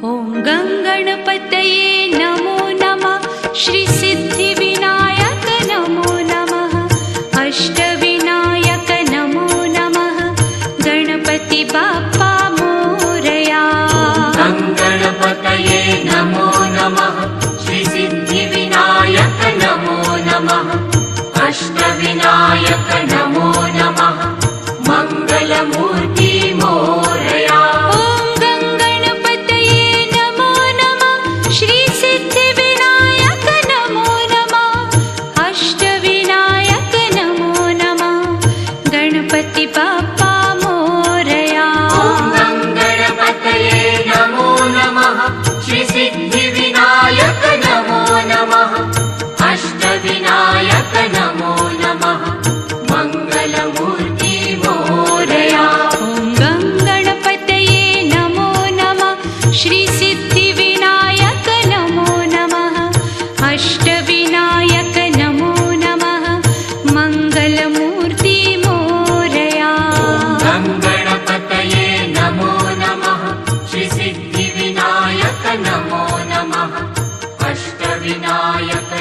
ॐ गङ्गणपतये नमो नमः। श्री सिद्धिविनायक नमो नमः। अष्टविनायक नमो नमः। गणपति बाप्पा मोरया। गणपतये नमो नमः। श्री सिद्धिविनायक नमो नमः। अष्टविनायक नमो नमः। मंगलमूर्ति मोरया। ॐ गङ्गणपतये नमो नमः। श्री सिद्धिविनायक नमो नमः। अष्टविनायक नमो नमः। गणपति बाप्पा मोरया। गणपतये नमो नमः। श्री सिद्धिविनायक नमो नमः। अष्टविनायक नमो नमः। मंगलमूर्ति मोरया। ॐ गङ्गणपतये नमो नमः। श्री सिद्धिविनायक नमो नमः। अष्टविनायक नमो नमः। मंगलमूर्ति मोरया। गणपतये नमो नमः। श्री सिद्धिविनायक नमो नमः। अष्टविनायक